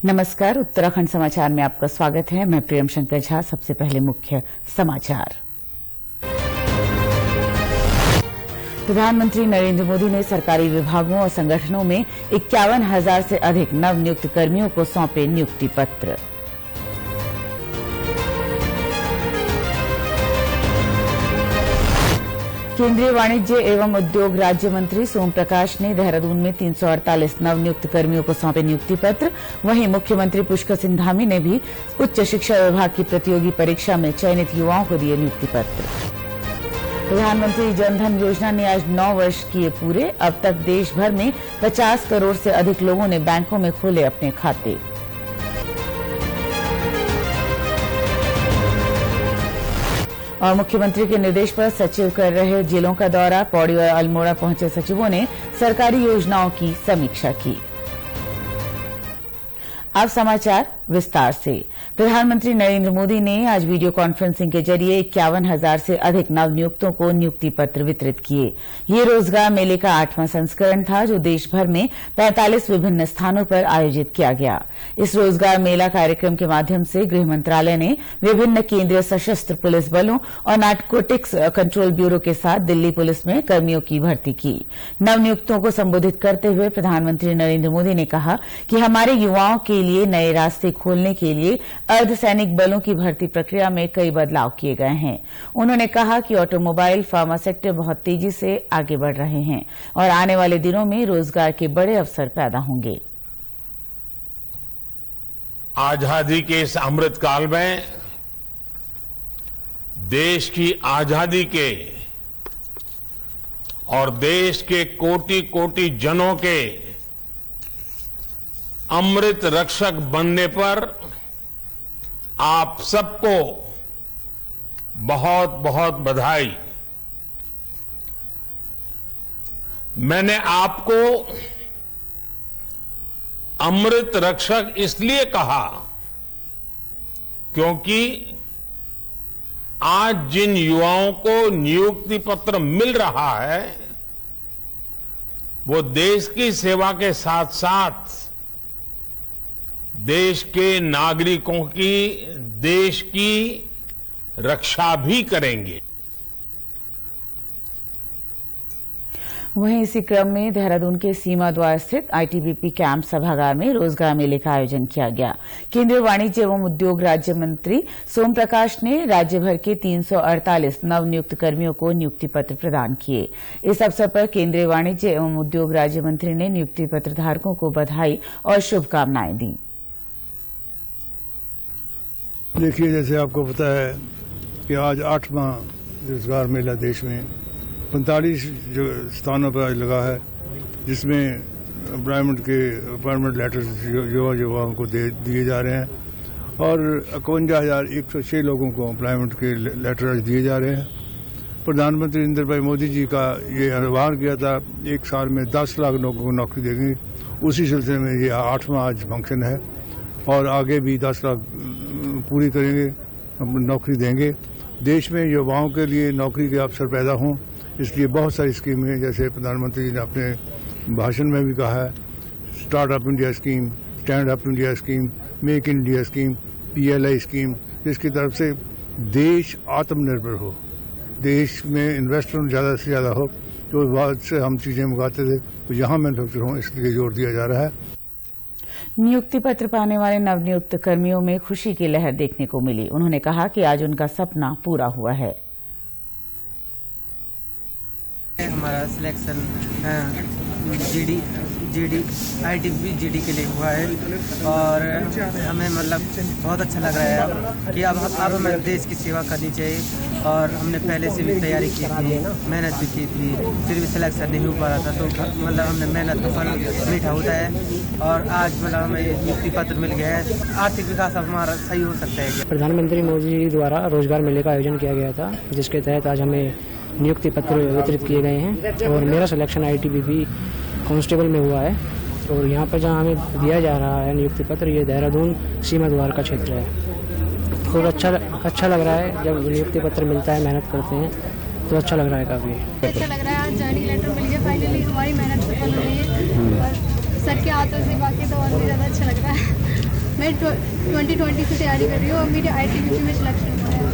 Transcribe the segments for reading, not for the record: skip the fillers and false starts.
नमस्कार, उत्तराखंड समाचार में आपका स्वागत है। मैं प्रियम शंकर झा। सबसे पहले मुख्य समाचार। प्रधानमंत्री नरेंद्र मोदी ने सरकारी विभागों और संगठनों में 51,000 से अधिक नवनियुक्त कर्मियों को सौंपे नियुक्ति पत्र। केंद्रीय वाणिज्य एवं उद्योग राज्य मंत्री सोम प्रकाश ने देहरादून में 348 नवनियुक्त कर्मियों को सौंपे नियुक्ति पत्र। वहीं मुख्यमंत्री पुष्कर सिंह धामी ने भी उच्च शिक्षा विभाग की प्रतियोगी परीक्षा में चयनित युवाओं को दिए नियुक्ति पत्र। प्रधानमंत्री जनधन योजना ने आज 9 वर्ष किए पूरे। अब तक देश भर में 50 करोड़ से अधिक लोगों ने बैंकों में खोले अपने खाते। और मुख्यमंत्री के निर्देश पर सचिव कर रहे जिलों का दौरा। पौड़ी और अल्मोड़ा पहुंचे सचिवों ने सरकारी योजनाओं की समीक्षा की। अब समाचार विस्तार से। प्रधानमंत्री नरेंद्र मोदी ने आज वीडियो कॉन्फ्रेंसिंग के जरिए 51,000 से अधिक नवनियुक्तों को नियुक्ति पत्र वितरित किए। ये रोजगार मेले का 8वां संस्करण था, जो देश भर में 45 विभिन्न स्थानों पर आयोजित किया गया। इस रोजगार मेला कार्यक्रम के माध्यम से गृह मंत्रालय ने विभिन्न केंद्रीय सशस्त्र पुलिस बलों और नारकोटिक्स कंट्रोल ब्यूरो के साथ दिल्ली पुलिस में कर्मियों की भर्ती की। नवनियुक्तों को संबोधित करते हुए प्रधानमंत्री नरेंद्र मोदी ने कहा कि हमारे युवाओं के लिए नए रास्ते खोलने के लिए अर्धसैनिक बलों की भर्ती प्रक्रिया में कई बदलाव किए गए हैं। उन्होंने कहा कि ऑटोमोबाइल, फार्मा सेक्टर बहुत तेजी से आगे बढ़ रहे हैं और आने वाले दिनों में रोजगार के बड़े अवसर पैदा होंगे। आजादी के इस अमृत काल में देश की आजादी के और देश के कोटि कोटि जनों के अमृत रक्षक बनने पर आप सबको बहुत बहुत बधाई। मैंने आपको अमृत रक्षक इसलिए कहा क्योंकि आज जिन युवाओं को नियुक्ति पत्र मिल रहा है वो देश की सेवा के साथ साथ देश के नागरिकों की, देश की रक्षा भी करेंगे। वहीं इसी क्रम में देहरादून के सीमा द्वार स्थित आईटीबीपी कैंप सभागार में रोजगार मेले का आयोजन किया गया। केंद्रीय वाणिज्य एवं उद्योग राज्य मंत्री सोम प्रकाश ने राज्य भर के 348 नवनियुक्त कर्मियों को नियुक्ति पत्र प्रदान किए। इस अवसर पर केंद्रीय वाणिज्य एवं उद्योग राज्य मंत्री ने नियुक्ति पत्र धारकों को बधाई और शुभकामनाएं दी। देखिए, जैसे आपको पता है कि आज 8वां रोजगार मेला देश में 45 जो स्थानों पर आज लगा है, जिसमें अपॉइंटमेंट लेटर्स युवाओं को दिए जा रहे हैं और 51,106 लोगों को एम्प्लॉयमेंट के लेटर्स दिए जा रहे हैं। प्रधानमंत्री नरेंद्र भाई मोदी जी का ये आह्वान किया था, एक साल में 10 लाख लोगों को नौकरी देंगे। उसी सिलसिले में ये 8वां आज फंक्शन है और आगे भी 10 लाख पूरी करेंगे, नौकरी देंगे। देश में युवाओं के लिए नौकरी के अवसर पैदा हों, इसलिए बहुत सारी स्कीमें हैं। जैसे प्रधानमंत्री जी ने अपने भाषण में भी कहा है, startup India scheme, stand up India scheme, make in India scheme, PLI scheme, जिसकी तरफ से देश आत्मनिर्भर हो, देश में इन्वेस्टमेंट ज़्यादा से ज़्यादा हो। तो बाद से हम चीज़ें मंगाते थे तो यहाँ मैन्युफैक्चर हों, इसलिए जोर दिया जा रहा है। नियुक्ति पत्र पाने वाले नवनियुक्त कर्मियों में खुशी की लहर देखने को मिली। उन्होंने कहा कि आज उनका सपना पूरा हुआ है। हमारा सिलेक्शन ITBP के लिए हुआ है और हमें मतलब बहुत अच्छा लग रहा है कि अब हमें देश की सेवा करनी चाहिए। और हमने पहले से भी तैयारी की थी, मेहनत भी की थी, फिर भी सिलेक्शन नहीं हो पा रहा था। तो मतलब हमने मेहनत का फल मीठा होता है और आज मतलब हमें नियुक्ति पत्र मिल गया है। आर्थिक विकास अब हमारा सही हो सकता है। प्रधानमंत्री मोदी जी द्वारा रोजगार मेले का आयोजन किया गया था, जिसके तहत आज हमें नियुक्ति पत्र वितरित किए गए हैं और मेरा सिलेक्शन ITBP कांस्टेबल में हुआ है। और यहाँ पर जहाँ हमें दिया जा रहा है नियुक्ति पत्र, ये देहरादून सीमा द्वार का क्षेत्र है। और अच्छा लग रहा है जब नियुक्ति पत्र मिलता है, मेहनत करते हैं तो अच्छा लग रहा है काफ़ी। अच्छा लग रहा है, जॉइनिंग लेटर मिल गया फाइनली, हमारी मेहनत सफल हुई है और सर के हाथों से बाकी तो और भी ज़्यादा अच्छा लग रहा है। मैं 2020 से तैयारी कर रही हूँ और मेरे ITBP में सिलेक्शन हुआ है।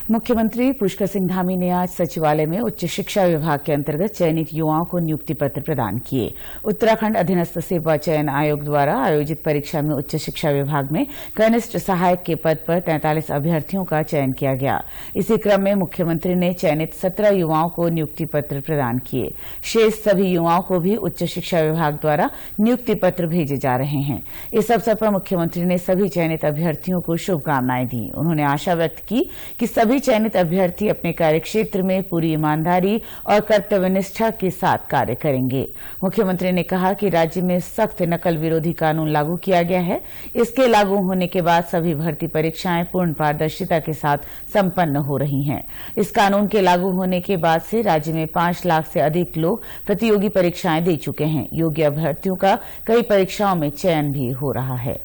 मुख्यमंत्री पुष्कर सिंह धामी ने आज सचिवालय में उच्च शिक्षा विभाग के अंतर्गत चयनित युवाओं को नियुक्ति पत्र प्रदान किए। उत्तराखंड अधीनस्थ सेवा चयन आयोग द्वारा आयोजित परीक्षा में उच्च शिक्षा विभाग में कनिष्ठ सहायक के पद पर 43 अभ्यर्थियों का चयन किया गया। इसी क्रम में मुख्यमंत्री ने चयनित 17 युवाओं को नियुक्ति पत्र प्रदान किए। शेष सभी युवाओं को भी उच्च शिक्षा विभाग द्वारा नियुक्ति पत्र भेजे जा रहे हैं। इस अवसर पर मुख्यमंत्री ने सभी चयनित अभ्यर्थियों को शुभकामनाएं दी। उन्होंने आशा व्यक्त की कि सभी चयनित अभ्यर्थी अपने कार्यक्षेत्र में पूरी ईमानदारी और कर्तव्यनिष्ठा के साथ कार्य करेंगे। मुख्यमंत्री ने कहा कि राज्य में सख्त नकल विरोधी कानून लागू किया गया है। इसके लागू होने के बाद सभी भर्ती परीक्षाएं पूर्ण पारदर्शिता के साथ संपन्न हो रही हैं। इस कानून के लागू होने के बाद से राज्य में 5 लाख से अधिक लोग प्रतियोगी परीक्षाएं दे चुके हैं। योग्य अभ्यर्थियों का कई परीक्षाओं में चयन भी हो रहा है।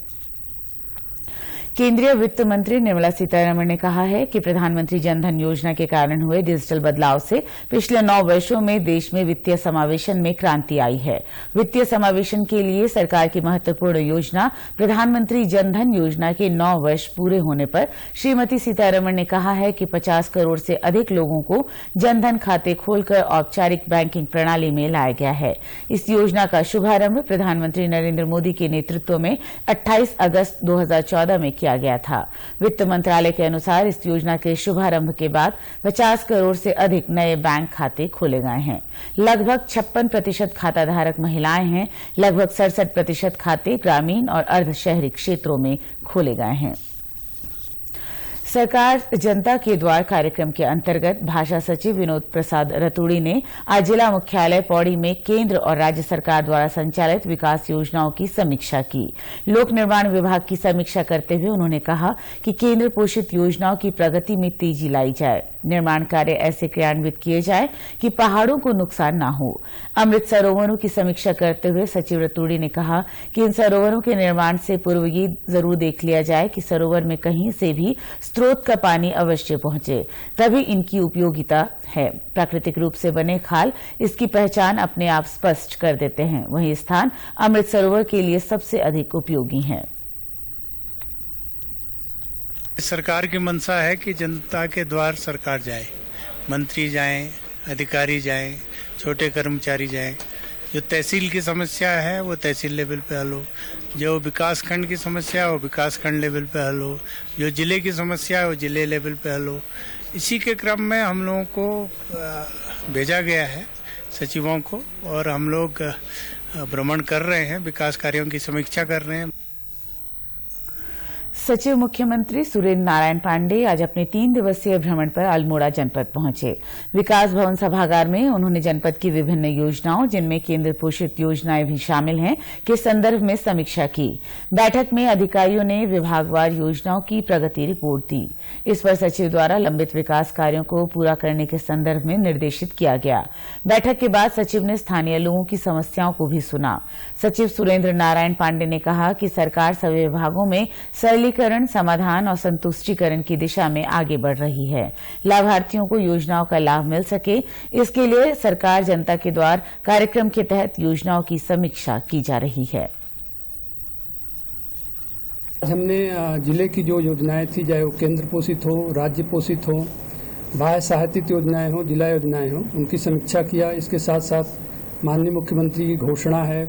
केंद्रीय वित्त मंत्री निर्मला सीतारमण ने कहा है कि प्रधानमंत्री जनधन योजना के कारण हुए डिजिटल बदलाव से पिछले 9 वर्षों में देश में वित्तीय समावेशन में क्रांति आई है। वित्तीय समावेशन के लिए सरकार की महत्वपूर्ण योजना प्रधानमंत्री जनधन योजना के 9 वर्ष पूरे होने पर श्रीमती सीतारमण ने कहा है कि 50 करोड़ से अधिक लोगों को जनधन खाते खोलकर औपचारिक बैंकिंग प्रणाली में लाया गया है। इस योजना का शुभारंभ प्रधानमंत्री नरेंद्र मोदी के नेतृत्व में 28 अगस्त 2014 में किया गया था। वित्त मंत्रालय के अनुसार इस योजना के शुभारंभ के बाद 50 करोड़ से अधिक नए बैंक खाते खोले गए हैं। लगभग 56% खाताधारक महिलाएं हैं। लगभग 67% खाते ग्रामीण और अर्ध शहरी क्षेत्रों में खोले गए हैं। सरकार जनता के द्वार कार्यक्रम के अंतर्गत भाषा सचिव विनोद प्रसाद रतूड़ी ने आज जिला मुख्यालय पौड़ी में केंद्र और राज्य सरकार द्वारा संचालित विकास योजनाओं की समीक्षा की। लोक निर्माण विभाग की समीक्षा करते हुए उन्होंने कहा कि केंद्र पोषित योजनाओं की प्रगति में तेजी लाई जाए। निर्माण कार्य ऐसे क्रियान्वित किए जाए कि पहाड़ों को नुकसान न हो। अमृत सरोवरों की समीक्षा करते हुए सचिव रतूड़ी ने कहा कि इन सरोवरों के निर्माण से पूर्व ये जरूर देख लिया जाए कि सरोवर में कहीं से भी स्रोत का पानी अवश्य पहुंचे, तभी इनकी उपयोगिता है। प्राकृतिक रूप से बने खाल इसकी पहचान अपने आप स्पष्ट कर देते हैं। वहीं स्थान अमृत सरोवर के लिए सबसे अधिक उपयोगी है। सरकार की मंशा है कि जनता के द्वार सरकार जाए, मंत्री जाएं, अधिकारी जाएं, छोटे कर्मचारी जाएं। जो तहसील की समस्या है वो तहसील लेवल पे हल हो, जो विकास खंड की समस्या है वो विकास खंड लेवल पे हल हो, जो जिले की समस्या है वो जिले लेवल पे हल हो। इसी के क्रम में हम लोगों को भेजा गया है सचिवों को, और हम लोग भ्रमण कर रहे हैं, विकास कार्यों की समीक्षा कर रहे हैं। सचिव मुख्यमंत्री सुरेंद्र नारायण पांडे आज अपने 3 दिवसीय भ्रमण पर अल्मोड़ा जनपद पहुंचे। विकास भवन सभागार में उन्होंने जनपद की विभिन्न योजनाओं, जिनमें केंद्र पोषित योजनाएं भी शामिल हैं, के संदर्भ में समीक्षा की। बैठक में अधिकारियों ने विभागवार योजनाओं की प्रगति रिपोर्ट दी। इस पर सचिव द्वारा लंबित विकास कार्यों को पूरा करने के संदर्भ में निर्देशित किया गया। बैठक के बाद सचिव ने स्थानीय लोगों की समस्याओं को भी सुना। सचिव सुरेंद्र नारायण पांडे ने कहा कि सरकार सभी विभागों में सरलीकरण, समाधान और संतुष्टीकरण की दिशा में आगे बढ़ रही है। लाभार्थियों को योजनाओं का लाभ मिल सके, इसके लिए सरकार जनता के द्वार कार्यक्रम के तहत योजनाओं की समीक्षा की जा रही है। हमने जिले की जो योजनाएं थी, चाहे वो केंद्र पोषित हो, राज्य पोषित हो, बाह्य सहायतित योजनाएं हो, जिला योजनाएं हो, उनकी समीक्षा किया। इसके साथ साथ माननीय मुख्यमंत्री की घोषणा है,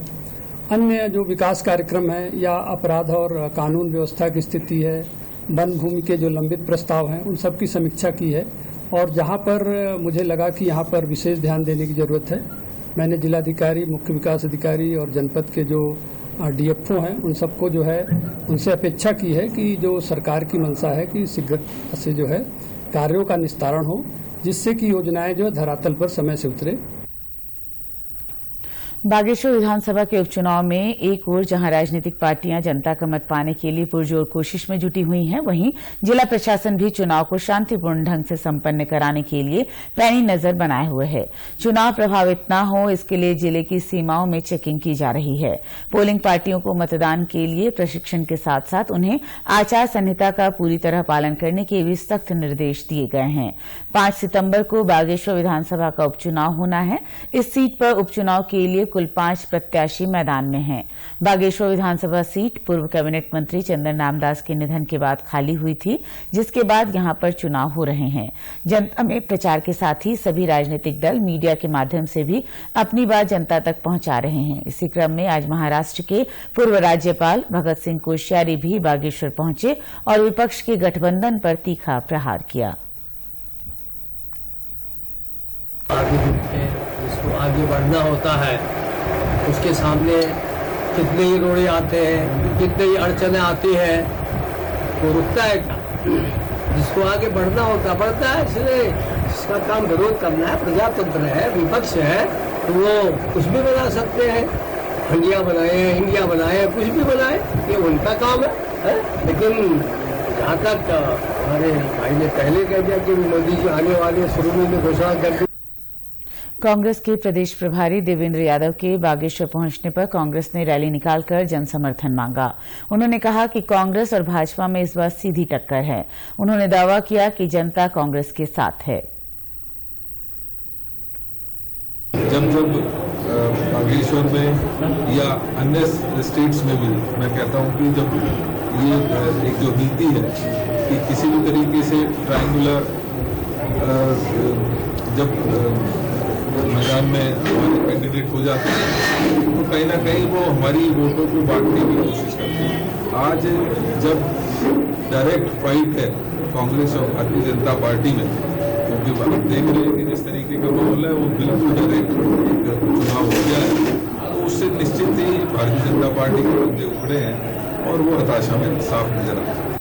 अन्य जो विकास कार्यक्रम है या अपराध और कानून व्यवस्था की स्थिति है, वन भूमि के जो लंबित प्रस्ताव हैं, उन सब की समीक्षा की है। और जहां पर मुझे लगा कि यहां पर विशेष ध्यान देने की जरूरत है, मैंने जिलाधिकारी, मुख्य विकास अधिकारी और जनपद के जो डीएफओ हैं, उन सबको जो है उनसे अपेक्षा की है कि जो सरकार की मंशा है कि शीघ्रता से जो है कार्यों का निस्तारण हो, जिससे कि योजनाएं जो धरातल पर समय से उतरे। बागेश्वर विधानसभा के उपचुनाव में एक ओर जहां राजनीतिक पार्टियां जनता का मत पाने के लिए पुरजोर कोशिश में जुटी हुई हैं, वहीं जिला प्रशासन भी चुनाव को शांतिपूर्ण ढंग से संपन्न कराने के लिए पैनी नजर बनाए हुए है। चुनाव प्रभावित न हो, इसके लिए जिले की सीमाओं में चेकिंग की जा रही है। पोलिंग पार्टियों को मतदान के लिए प्रशिक्षण के साथ साथ उन्हें आचार संहिता का पूरी तरह पालन करने के भी सख्त निर्देश दिए गए हैं। 5 सितंबर को बागेश्वर विधानसभा का उपचुनाव होना है। इस सीट पर उपचुनाव के लिए कुल 5 प्रत्याशी मैदान में हैं। बागेश्वर विधानसभा सीट पूर्व कैबिनेट मंत्री चंदन रामदास के निधन के बाद खाली हुई थी, जिसके बाद यहां पर चुनाव हो रहे हैं। जनता में प्रचार के साथ ही सभी राजनीतिक दल मीडिया के माध्यम से भी अपनी बात जनता तक पहुंचा रहे हैं। इसी क्रम में आज महाराष्ट्र के पूर्व राज्यपाल भगत सिंह कोश्यारी भी बागेश्वर पहुंचे और विपक्ष के गठबंधन पर तीखा प्रहार किया। जिसको आगे बढ़ना होता है उसके सामने कितने ही रोड़े आते हैं, कितने ही अड़चने आती हैं, वो रुकता है क्या? जिसको आगे बढ़ना होता बढ़ता है। इसलिए जिसका काम विरोध करना है, प्रजातंत्र है, विपक्ष है, तो वो कुछ भी बना सकते हैं। इंडिया बनाए, कुछ भी बनाए, ये उनका काम है। लेकिन जहाँ तक हमारे भाई ने पहले कह दिया कि मोदी जी आने वाले, शुरू में घोषणा कर दी। कांग्रेस के प्रदेश प्रभारी देवेंद्र यादव के बागेश्वर पहुंचने पर कांग्रेस ने रैली निकालकर जन समर्थन मांगा। उन्होंने कहा कि कांग्रेस और भाजपा में इस बार सीधी टक्कर है। उन्होंने दावा किया कि जनता कांग्रेस के साथ है। जब बागेश्वर में या अन्य स्टेट्स में भी मैं कहता हूं कि जब ये एक जो नीति है कि किसी भी तरीके से ट्रायंगुलर जब मैदान में हमारे कैंडिडेट हो जाते हैं तो कहीं ना कहीं वो हमारी वोटों को बांटने की कोशिश करते हैं। आज जब डायरेक्ट फाइट है कांग्रेस और भारतीय जनता पार्टी में, क्योंकि आप देख रहे हैं कि जिस तरीके का माहौल है वो बिल्कुल डायरेक्ट चुनाव हो गया है, तो उससे निश्चित ही भारतीय जनता पार्टी के बंदे उखड़े हैं और वो हताशा में साफ नजर आता है।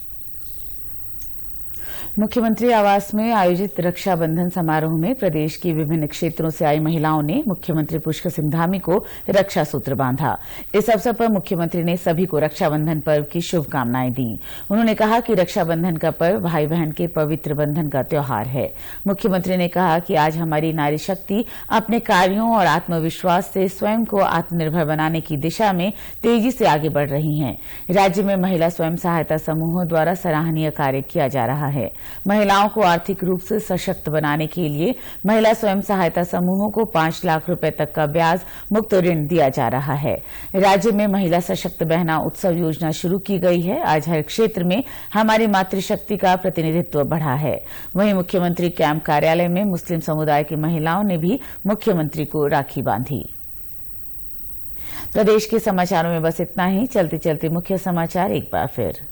मुख्यमंत्री आवास में आयोजित रक्षाबंधन समारोह में प्रदेश की विभिन्न क्षेत्रों से आई महिलाओं ने मुख्यमंत्री पुष्कर सिंह धामी को रक्षा सूत्र बांधा। इस अवसर पर मुख्यमंत्री ने सभी को रक्षाबंधन पर्व की शुभकामनाएं दी। उन्होंने कहा कि रक्षाबंधन का पर्व भाई बहन के पवित्र बंधन का त्योहार है। मुख्यमंत्री ने कहा कि आज हमारी नारी शक्ति अपने कार्यों और आत्मविश्वास से स्वयं को आत्मनिर्भर बनाने की दिशा में तेजी से आगे बढ़ रही हैं। राज्य में महिला स्वयं सहायता समूहों द्वारा सराहनीय कार्य किया जा रहा है। महिलाओं को आर्थिक रूप से सशक्त बनाने के लिए महिला स्वयं सहायता समूहों को 5 लाख रुपए तक का ब्याज मुक्त ऋण दिया जा रहा है। राज्य में महिला सशक्त बहना उत्सव योजना शुरू की गई है। आज हर क्षेत्र में हमारी मातृशक्ति का प्रतिनिधित्व बढ़ा है। वहीं मुख्यमंत्री कैंप कार्यालय में मुस्लिम समुदाय की महिलाओं ने भी मुख्यमंत्री को राखी बांधी। प्रदेश के समाचारों में बस इतना ही। चलते चलते मुख्य समाचार एक बार फिर।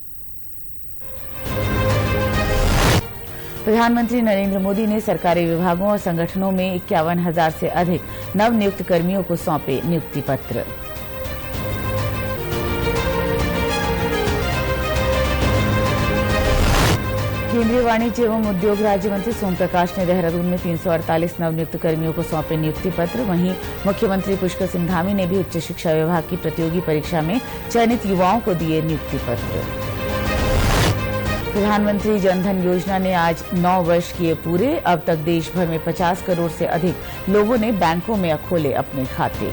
प्रधानमंत्री नरेंद्र मोदी ने सरकारी विभागों और संगठनों में 51,000 से अधिक नवनियुक्त कर्मियों को सौंपे नियुक्ति पत्र। केंद्रीय वाणिज्य एवं उद्योग राज्य मंत्री सोम प्रकाश ने देहरादून में 348 नवनियुक्त कर्मियों को सौंपे नियुक्ति पत्र। वहीं मुख्यमंत्री पुष्कर सिंह धामी ने भी उच्च शिक्षा विभाग की प्रतियोगी परीक्षा में चयनित युवाओं को दिए नियुक्ति पत्र। प्रधानमंत्री जनधन योजना ने आज 9 वर्ष किए पूरे। अब तक देश भर में 50 करोड़ से अधिक लोगों ने बैंकों में खोले अपने खाते।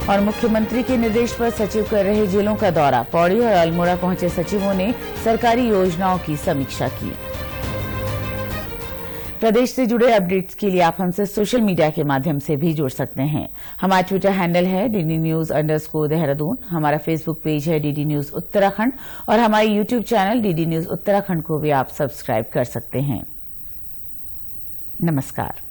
और मुख्यमंत्री के निर्देश पर सचिव कर रहे जिलों का दौरा। पौड़ी और अल्मोड़ा पहुंचे सचिवों ने सरकारी योजनाओं की समीक्षा की। प्रदेश से जुड़े अपडेट्स के लिए आप हमसे सोशल मीडिया के माध्यम से भी जुड़ सकते हैं। हमारा ट्विटर हैंडल है DD News_देहरादून। हमारा फेसबुक पेज है DD News उत्तराखंड और हमारे YouTube channel DD News Uttarakhand को भी आप सब्सक्राइब कर सकते हैं। नमस्कार।